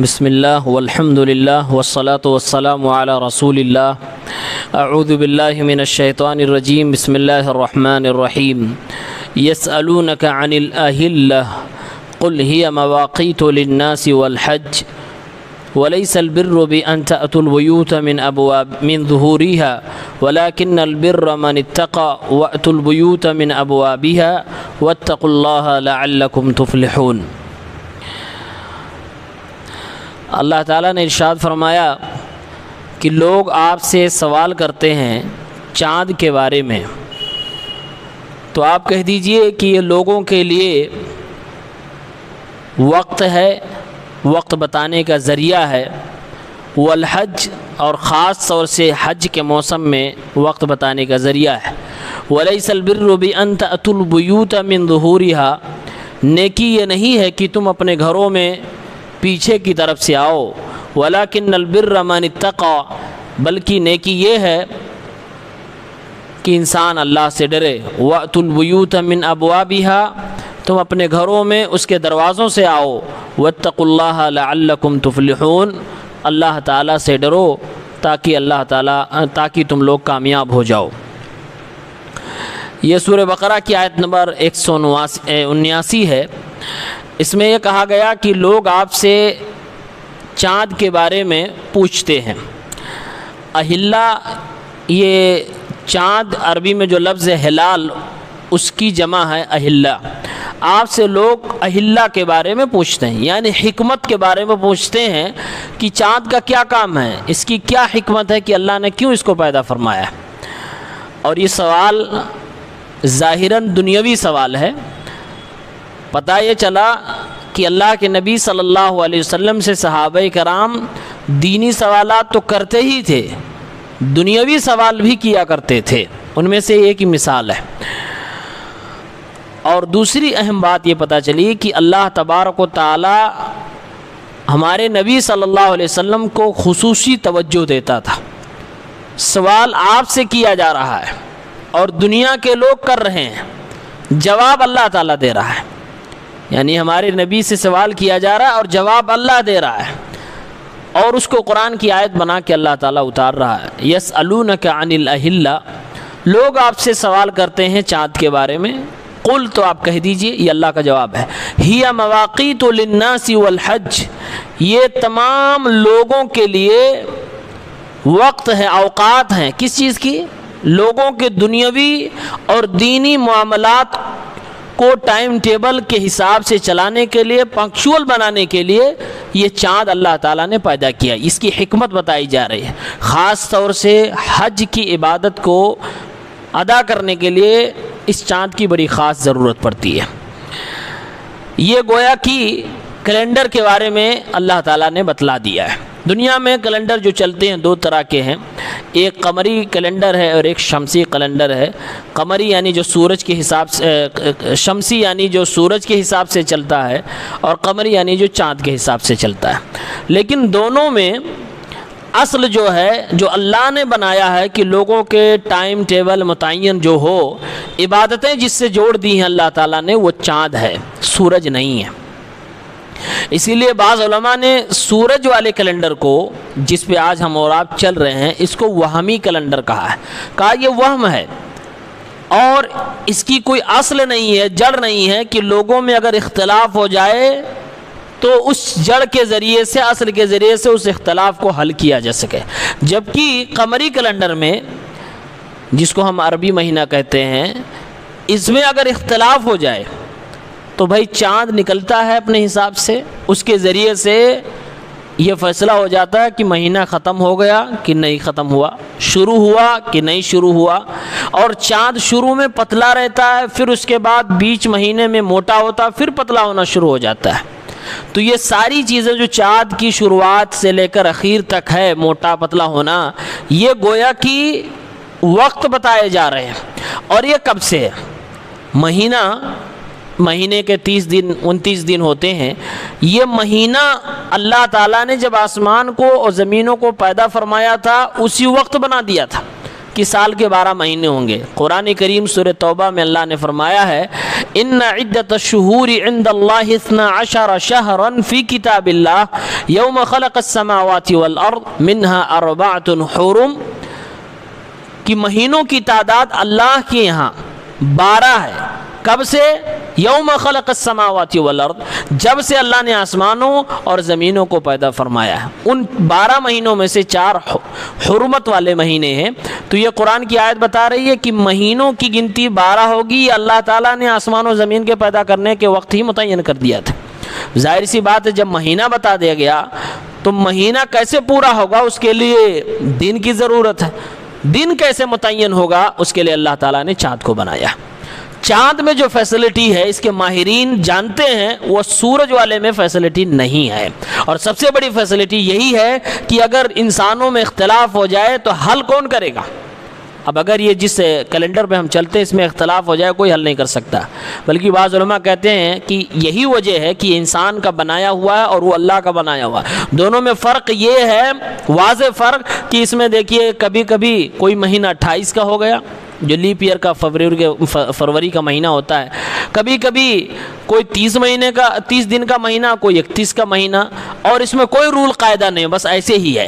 بسم اللہ والحمد للہ والصلاة والسلام علی رسول اللہ اعوذ باللہ من الشیطان الرجیم بسم اللہ الرحمن الرحیم یسألونک عن الأہلة قل هي مواقیت للناس والحج وليس البر بأن تأتوا البيوت من ظهورها ولكن البر من اتقى وأتوا البيوت من أبوابها واتقوا الله لعلكم تفلحون۔ اللہ تعالیٰ نے ارشاد فرمایا کہ لوگ آپ سے سوال کرتے ہیں چاند کے بارے میں، تو آپ کہہ دیجئے کہ یہ لوگوں کے لیے وقت ہے، وقت بتانے کا ذریعہ ہے، والحج اور خاص طور سے حج کے موسم میں وقت بتانے کا ذریعہ ہے۔ وَلَيْسَ الْبِرُّ بِأَن تَأْتُوا الْبُيُوتَ مِن ظُهُورِهَا، نیکی یہ نہیں ہے کہ تم اپنے گھروں میں پیچھے کی طرف سے آؤ، وَلَكِنَّ الْبِرَّ مَنِ اتَّقَى، بلکہ نیکی یہ ہے کہ انسان اللہ سے ڈرے۔ وَأْتُوا الْبُيُوتَ مِنْ أَبْوَابِهَا، تم اپنے گھروں میں اس کے دروازوں سے آؤ، وَاتَّقُوا اللَّهَ لَعَلَّكُمْ تُفْلِحُونَ، اللہ تعالیٰ سے ڈرو تاکہ تم لوگ کامیاب ہو جاؤ۔ یہ سورہ بقرہ کی آیت نمبر 179 ہے۔ اس میں یہ کہا گیا کہ لوگ آپ سے چاند کے بارے میں پوچھتے ہیں۔ اہلہ، یہ چاند عربی میں جو لفظ ہے ہلال، اس کی جمع ہے اہلہ۔ آپ سے لوگ اہلہ کے بارے میں پوچھتے ہیں، یعنی حکمت کے بارے میں پوچھتے ہیں کہ چاند کا کیا کام ہے، اس کی کیا حکمت ہے کہ اللہ نے کیوں اس کو پیدا فرمایا۔ اور یہ سوال ظاہراً دنیاوی سوال ہے۔ پتہ یہ چلا کہ اللہ کے نبی صلی اللہ علیہ وسلم سے صحابہ کرام دینی سوالات تو کرتے ہی تھے، دنیاوی سوال بھی کیا کرتے تھے۔ ان میں سے ایک ہی مثال ہے۔ اور دوسری اہم بات یہ پتہ چلی کہ اللہ تبارک و تعالی ہمارے نبی صلی اللہ علیہ وسلم کو خصوصی توجہ دیتا تھا۔ سوال آپ سے کیا جا رہا ہے اور دنیا کے لوگ کر رہے ہیں، جواب اللہ تعالیٰ دے رہا ہے، یعنی ہمارے نبی سے سوال کیا جا رہا ہے اور جواب اللہ دے رہا ہے، اور اس کو قرآن کی آیت بنا کے اللہ تعالیٰ اتار رہا ہے۔ یسألونک عن الأہلة، لوگ آپ سے سوال کرتے ہیں چاند کے بارے میں، قل، تو آپ کہہ دیجئے، یہ اللہ کا جواب ہے، ہی مواقیت للناس والحج، یہ تمام لوگوں کے لیے وقت ہے، اوقات ہیں، کس چیز کی؟ لوگوں کے دنیاوی اور دینی معاملات کو ٹائم ٹیبل کے حساب سے چلانے کے لیے، پنکچول بنانے کے لیے یہ چاند اللہ تعالیٰ نے پیدا کیا۔ اس کی حکمت بتائی جا رہی ہے۔ خاص طور سے حج کی عبادت کو ادا کرنے کے لیے اس چاند کی بڑی خاص ضرورت پڑتی ہے۔ یہ گویا کہ کیلنڈر کے بارے میں اللہ تعالیٰ نے بتلا دیا ہے۔ دنیا میں کیلنڈر جو چلتے ہیں دو طرح کے ہیں، ایک قمری کیلنڈر ہے اور ایک شمسی کیلنڈر ہے۔ قمری یعنی جو سورج کے حساب سے، شمسی یعنی جو سورج کے حساب سے چلتا ہے، اور قمری یعنی جو چاند کے حساب سے چلتا ہے۔ لیکن دونوں میں اصل جو ہے، جو اللہ نے بنایا ہے کہ لوگوں کے ٹائم ٹیبل متعین جو ہو، عبادتیں جس سے جوڑ دی ہیں اللہ تعالیٰ نے، وہ چاند ہے، سورج نہیں ہے۔ اسی لیے بعض علماء نے سورج والے کیلنڈر کو، جس پہ آج ہم اور آپ چل رہے ہیں، اس کو وہمی کیلنڈر کہا ہے۔ کہا یہ وہم ہے اور اس کی کوئی اصل نہیں ہے، جڑ نہیں ہے کہ لوگوں میں اگر اختلاف ہو جائے تو اس جڑ کے ذریعے سے، اصل کے ذریعے سے اس اختلاف کو حل کیا جا سکے۔ جبکہ قمری کیلنڈر میں، جس کو ہم عربی مہینہ کہتے ہیں، اس میں اگر اختلاف ہو جائے تو بھائی چاند نکلتا ہے اپنے حساب سے، اس کے ذریعے سے یہ فیصلہ ہو جاتا ہے کہ مہینہ ختم ہو گیا کہ نہیں ختم ہوا، شروع ہوا کہ نہیں شروع ہوا۔ اور چاند شروع میں پتلا رہتا ہے، پھر اس کے بعد بیچ مہینے میں موٹا ہوتا ہے، پھر پتلا ہونا شروع ہو جاتا ہے۔ تو یہ ساری چیزیں جو چاند کی شروعات سے لے کر اخیر تک ہے، موٹا پتلا ہونا، یہ گویا کہ وقت بتائے جا رہے ہیں۔ اور یہ کب سے ہے؟ مہینے کے 30 دن 29 دن ہوتے ہیں۔ یہ مہینہ اللہ تعالیٰ نے جب آسمان کو اور زمینوں کو پیدا فرمایا تھا، اسی وقت بنا دیا تھا۔ کہ سال کے 12 مہینے ہوں گے۔ قرآن کریم سورہ توبہ میں اللہ نے فرمایا ہے ان عدت الشہور عند اللہ 12 شہرا فی کتاب اللہ یوم خلق السماوات والارض منها 4 حرم، کہ مہینوں کی تعداد اللہ کے یہاں 12 ہے۔ کب سے؟ یوم خلق السماوات والارض، جب سے اللہ نے آسمانوں اور زمینوں کو پیدا فرمایا ہے۔ ان 12 مہینوں میں سے 4 حرمت والے مہینے ہیں۔ تو یہ قرآن کی آیت بتا رہی ہے کہ مہینوں کی گنتی 12 ہوگی، یہ اللہ تعالیٰ نے آسمان و زمین کے پیدا کرنے کے وقت ہی متعین کر دیا تھا۔ ظاہر سی بات ہے، جب مہینہ بتا دیا گیا تو مہینہ کیسے پورا ہوگا، اس کے لیے دن کی ضرورت ہے۔ دن کیسے متعین ہوگا، اس کے لیے اللہ تعالیٰ نے چاند کو بنایا۔ چاند میں جو فیسلٹی ہے، اس کے ماہرین جانتے ہیں، وہ سورج والے میں فیسلٹی نہیں ہے۔ اور سب سے بڑی فیسلٹی یہی ہے کہ اگر انسانوں میں اختلاف ہو جائے تو حل کون کرے گا؟ اب اگر یہ جس کیلنڈر پہ ہم چلتے ہیں اس میں اختلاف ہو جائے، کوئی حل نہیں کر سکتا۔ بلکہ بعض علماء کہتے ہیں کہ یہی وجہ ہے کہ انسان کا بنایا ہوا ہے اور وہ اللہ کا بنایا ہوا ہے۔ دونوں میں فرق یہ ہے، واضح فرق، کہ اس میں دیکھیے کبھی کبھی کوئی مہینہ 28 کا ہو گیا، جو لیپ ایئر کا فروری کا مہینہ ہوتا ہے، کبھی کبھی کوئی 30 دن کا مہینہ، کوئی 31 کا مہینہ، اور اس میں کوئی رول قاعدہ نہیں، بس ایسے ہی ہے۔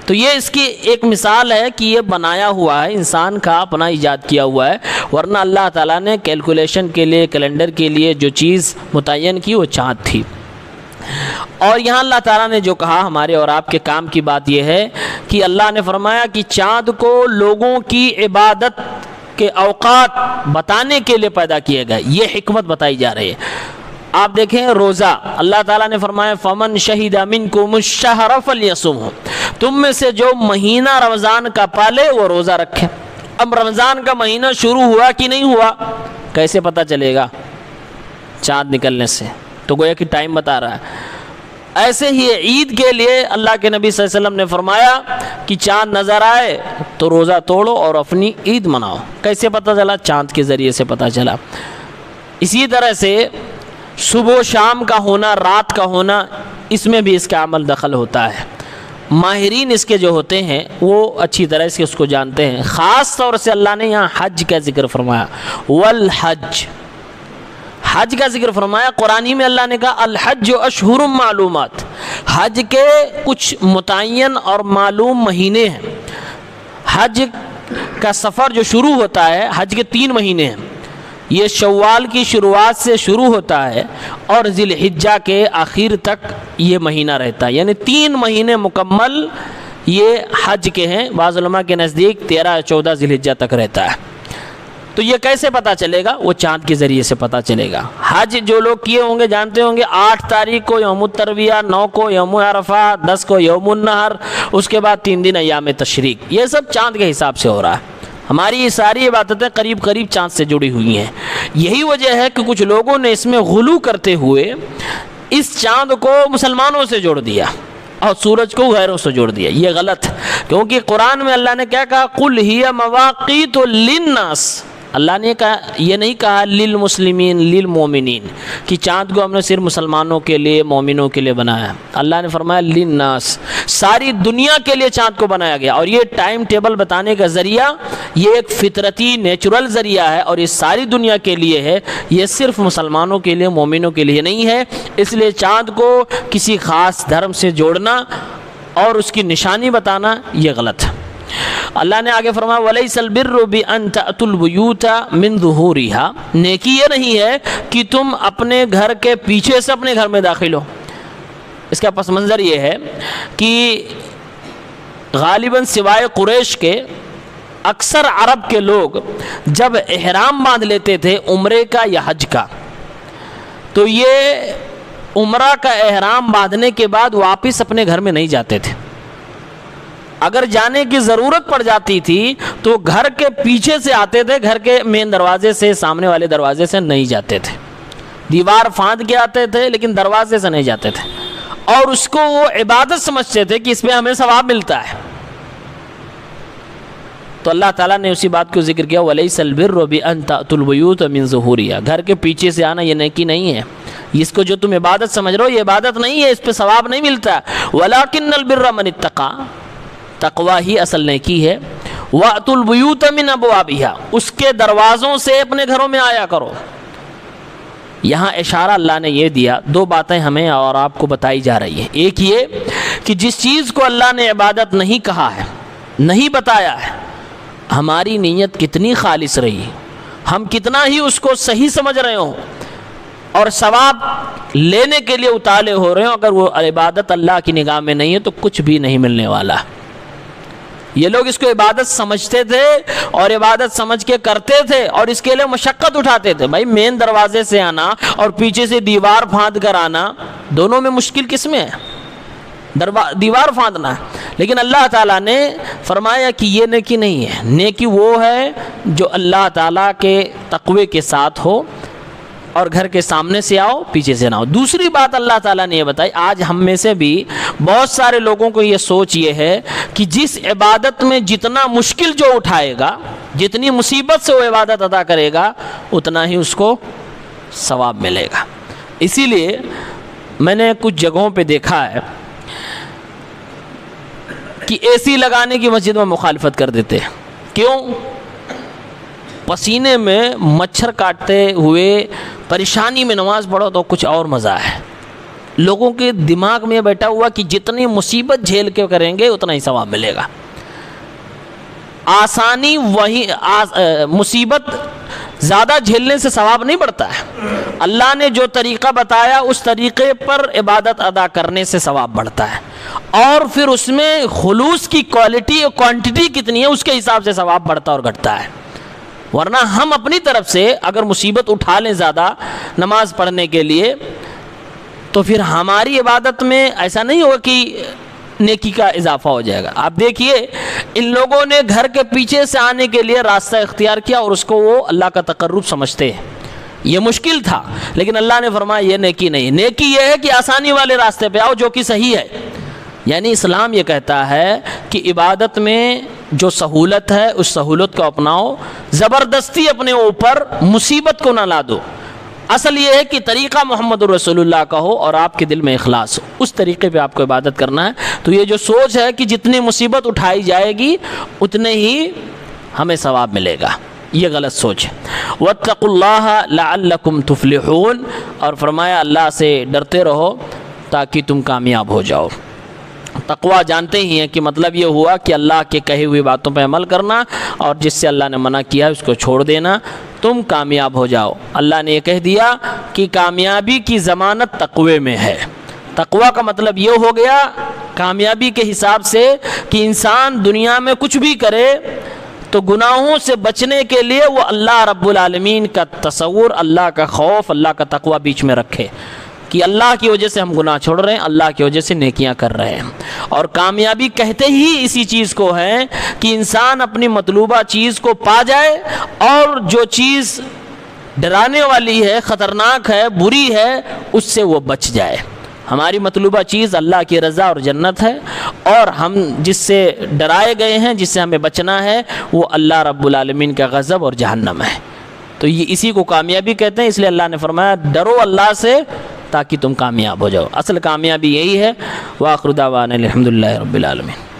تو یہ اس کی ایک مثال ہے کہ یہ بنایا ہوا ہے، انسان کا اپنا ایجاد کیا ہوا ہے، ورنہ اللہ تعالیٰ نے کیلکولیشن کے لیے، کیلنڈر کے لیے جو چیز متعین کی وہ چاند تھی۔ اور یہاں اللہ تعالیٰ نے جو کہا، ہمارے اور آپ کے کام کی بات یہ ہے کہ اللہ نے فرمایا کہ چاند کو لوگوں کی عبادت کے اوقات بتانے کے لیے پیدا کیے گئے، یہ حکمت بتائی جا رہی ہے۔ آپ دیکھیں روزہ، اللہ تعالیٰ نے فرمایا فَمَنْ شَهِدَ مِنْكُمُ الشَّهْرَ فَلْيَصُمْهُ، تم میں سے جو مہینہ رمضان کا پالے وہ روزہ رکھے۔ اب رمضان کا مہینہ شروع ہوا کہ نہیں ہوا، کیسے پتہ چلے گا؟ چاند نکلنے سے، تو گویا کہ ٹائم بتا رہا ہے۔ ایسے ہی عید کے لیے اللہ کے نبی صلی اللہ علیہ وسلم نے فرمایا کہ چاند نظر آئے تو روزہ توڑو اور اپنی عید مناؤ۔ کیسے پتہ چلا؟ چاند کے ذریعے سے پتہ چلا۔ اسی طرح سے صبح و شام کا ہونا، رات کا ہونا، اس میں بھی اس کا عمل دخل ہوتا ہے۔ ماہرین اس کے جو ہوتے ہیں وہ اچھی طرح سے اس کو جانتے ہیں۔ خاص طور سے اللہ نے یہاں حج کا ذکر فرمایا، والحج، حج کا ذکر فرمایا۔ قرآن ہی میں اللہ نے کہا الحج اشہر معلومات، حج کے کچھ متعین اور معلوم مہینے ہیں۔ حج کا سفر جو شروع ہوتا ہے، حج کے 3 مہینے ہیں، یہ شوال کی شروعات سے شروع ہوتا ہے اور ذی الحجہ کے آخر تک یہ مہینہ رہتا ہے، یعنی 3 مہینے مکمل یہ حج کے ہیں۔ بعض علماء کے نزدیک 13 یا 14 ذی الحجہ تک رہتا ہے۔ تو یہ کیسے پتہ چلے گا؟ وہ چاند کے ذریعے سے پتہ چلے گا۔ حج جو لوگ کیے ہوں گے جانتے ہوں گے، 8 تاریخ کو یوم الترویہ، 9 کو یوم عرفہ، 10 کو یوم النحر، اس کے بعد 3 دن ایام تشریق، یہ سب چاند کے حساب سے ہو رہا ہے۔ ہماری یہ ساری عبادتیں قریب قریب چاند سے جڑی ہوئی ہیں۔ یہی وجہ ہے کہ کچھ لوگوں نے اس میں غلو کرتے ہوئے اس چاند کو مسلمانوں سے جوڑ دیا اور سورج کو غیروں سے جوڑ دیا۔ یہ غلط، کیونکہ قرآن میں اللہ نے کیا کہا؟ قُلْ هِيَ مَوَاقِيتُ لِلنَّاسِ، اللہ نے کہا، یہ نہیں کہا للمسلمین للمومنین کہ چاند کو ہم نے صرف مسلمانوں کے لیے، مومنوں کے لیے بنایا۔ اللہ نے فرمایا للناس، ساری دنیا کے لیے چاند کو بنایا گیا۔ اور یہ ٹائم ٹیبل بتانے کا ذریعہ یہ ایک فطرتی نیچرل ذریعہ ہے اور یہ ساری دنیا کے لیے ہے، یہ صرف مسلمانوں کے لیے، مومنوں کے لیے نہیں ہے۔ اس لیے چاند کو کسی خاص دھرم سے جوڑنا اور اس کی نشانی بتانا یہ غلط ہے۔ اللہ نے آگے فرمایا وَلَيْسَ الْبِرُّ بِأَن تَأْتُوا الْبُيُوتَ مِن ظُهُورِهَا، نیکی یہ نہیں ہے کہ تم اپنے گھر کے پیچھے سے اپنے گھر میں داخل ہو۔ اس کا پس منظر یہ ہے کہ غالباً سوائے قریش کے اکثر عرب کے لوگ جب احرام باندھ لیتے تھے عمرے کا یا حج کا، تو یہ عمرہ کا احرام باندھنے کے بعد واپس اپنے گھر میں نہیں جاتے تھے۔ اگر جانے کی ضرورت پڑ جاتی تھی تو گھر کے پیچھے سے آتے تھے، گھر کے مین دروازے سے، سامنے والے دروازے سے نہیں جاتے تھے۔ دیوار پھاند کے آتے تھے لیکن دروازے سے نہیں جاتے تھے، اور اس کو وہ عبادت سمجھتے تھے کہ اس پہ ہمیں ثواب ملتا ہے۔ تو اللہ تعالیٰ نے اسی بات کو ذکر کیا وَلَيْسَ الْبِرُّ بِأَن تَأْتُوا الْبُيُوتَ مِن ظُهُورِهَا، گھر کے پیچھے سے آنا یہ نیکی نہیں ہے، اس کو جو تم عبادت سمجھ رہے ہو یہ عبادت نہیں ہے، اس پہ ثواب نہیں ملتا۔ وَلَكِنَّ الْبِرَّ مَنِ اتَّقَىٰ، تقوی ہی اصل نیکی ہے۔ وَأْتُوا الْبُيُوتَ مِنْ أَبْوَابِهَا، اس کے دروازوں سے اپنے گھروں میں آیا کرو۔ یہاں اشارہ اللہ نے یہ دیا، دو باتیں ہمیں اور آپ کو بتائی جا رہی ہیں۔ ایک یہ کہ جس چیز کو اللہ نے عبادت نہیں کہا ہے، نہیں بتایا ہے، ہماری نیت کتنی خالص رہی، ہم کتنا ہی اس کو صحیح سمجھ رہے ہوں اور ثواب لینے کے لیے اتالے ہو رہے ہوں، اگر وہ عبادت اللہ کی نگاہ میں نہیں ہے تو کچھ بھی نہیں ملنے والا۔ یہ لوگ اس کو عبادت سمجھتے تھے اور عبادت سمجھ کے کرتے تھے اور اس کے لیے مشقت اٹھاتے تھے۔ بھائی مین دروازے سے آنا اور پیچھے سے دیوار پھاند کر آنا، دونوں میں مشکل کس میں ہے؟ دیوار پھاندنا ہے۔ لیکن اللہ تعالیٰ نے فرمایا کہ یہ نیکی نہیں ہے، نیکی وہ ہے جو اللہ تعالیٰ کے تقوی کے ساتھ ہو اور گھر کے سامنے سے آؤ، پیچھے سے نہ ہو۔ دوسری بات اللہ تعالیٰ نے یہ بتائی، آج ہم میں سے بھی بہت سارے لوگوں کو یہ سوچ یہ ہے کہ جس عبادت میں جتنا مشکل جو اٹھائے گا، جتنی مصیبت سے وہ عبادت ادا کرے گا، اتنا ہی اس کو ثواب ملے گا۔ اسی لیے میں نے کچھ جگہوں پہ دیکھا ہے کہ اے سی لگانے کی مسجد میں مخالفت کر دیتے ہیں۔ کیوں؟ پسینے میں مچھر کاٹتے ہوئے پریشانی میں نماز پڑھو تو کچھ اور مزہ ہے۔ لوگوں کے دماغ میں بیٹھا ہوا کہ جتنی مصیبت جھیل کے کریں گے اتنا ہی ثواب ملے گا۔ آسانی وہی مصیبت زیادہ جھیلنے سے ثواب نہیں بڑھتا ہے۔ اللہ نے جو طریقہ بتایا اس طریقے پر عبادت ادا کرنے سے ثواب بڑھتا ہے، اور پھر اس میں خلوص کی کوالٹی اور کوانٹٹی کتنی ہے اس کے حساب سے ثواب بڑھتا اور گھٹتا ہے۔ ورنہ ہم اپنی طرف سے اگر مصیبت اٹھا لیں زیادہ نماز پڑھنے کے لیے تو پھر ہماری عبادت میں ایسا نہیں ہوگا کہ نیکی کا اضافہ ہو جائے گا۔ آپ دیکھیے ان لوگوں نے گھر کے پیچھے سے آنے کے لیے راستہ اختیار کیا اور اس کو وہ اللہ کا تقرب سمجھتے ہیں۔ یہ مشکل تھا لیکن اللہ نے فرمایا یہ نیکی نہیں، نیکی یہ ہے کہ آسانی والے راستے پہ آؤ جو کہ صحیح ہے۔ یعنی اسلام یہ کہتا ہے کہ عبادت میں جو سہولت ہے اس سہولت کو اپناؤ، زبردستی اپنے اوپر مصیبت کو نہ لا دو۔ اصل یہ ہے کہ طریقہ محمد رسول اللہ کا ہو اور آپ کے دل میں اخلاص ہو، اس طریقے پہ آپ کو عبادت کرنا ہے۔ تو یہ جو سوچ ہے کہ جتنی مصیبت اٹھائی جائے گی اتنے ہی ہمیں ثواب ملے گا، یہ غلط سوچ ہے۔ واتقوا اللہ لعلکم تفلحون، اور فرمایا اللہ سے ڈرتے رہو تاکہ تم کامیاب ہو جاؤ۔ تقویٰ جانتے ہی ہیں کہ مطلب یہ ہوا کہ اللہ کے کہی ہوئی باتوں پہ عمل کرنا اور جس سے اللہ نے منع کیا ہے اس کو چھوڑ دینا، تم کامیاب ہو جاؤ۔ اللہ نے یہ کہہ دیا کہ کامیابی کی ضمانت تقوی میں ہے۔ تقویٰ کا مطلب یہ ہو گیا کامیابی کے حساب سے کہ انسان دنیا میں کچھ بھی کرے تو گناہوں سے بچنے کے لیے وہ اللہ رب العالمین کا تصور، اللہ کا خوف، اللہ کا تقویٰ بیچ میں رکھے کہ اللہ کی وجہ سے ہم گناہ چھوڑ رہے ہیں، اللہ کی وجہ سے نیکیاں کر رہے ہیں۔ اور کامیابی کہتے ہی اسی چیز کو ہے کہ انسان اپنی مطلوبہ چیز کو پا جائے اور جو چیز ڈرانے والی ہے، خطرناک ہے، بری ہے، اس سے وہ بچ جائے۔ ہماری مطلوبہ چیز اللہ کی رضا اور جنت ہے، اور ہم جس سے ڈرائے گئے ہیں، جس سے ہمیں بچنا ہے، وہ اللہ رب العالمین کا غضب اور جہنم ہے۔ تو یہ اسی کو کامیابی کہتے ہیں، اس لیے اللہ نے فرمایا ڈرو اللہ سے تاکہ تم کامیاب ہو جاؤ۔ اصل کامیابی یہی ہے۔ وآخر دعوانا الحمدللہ رب العالمین۔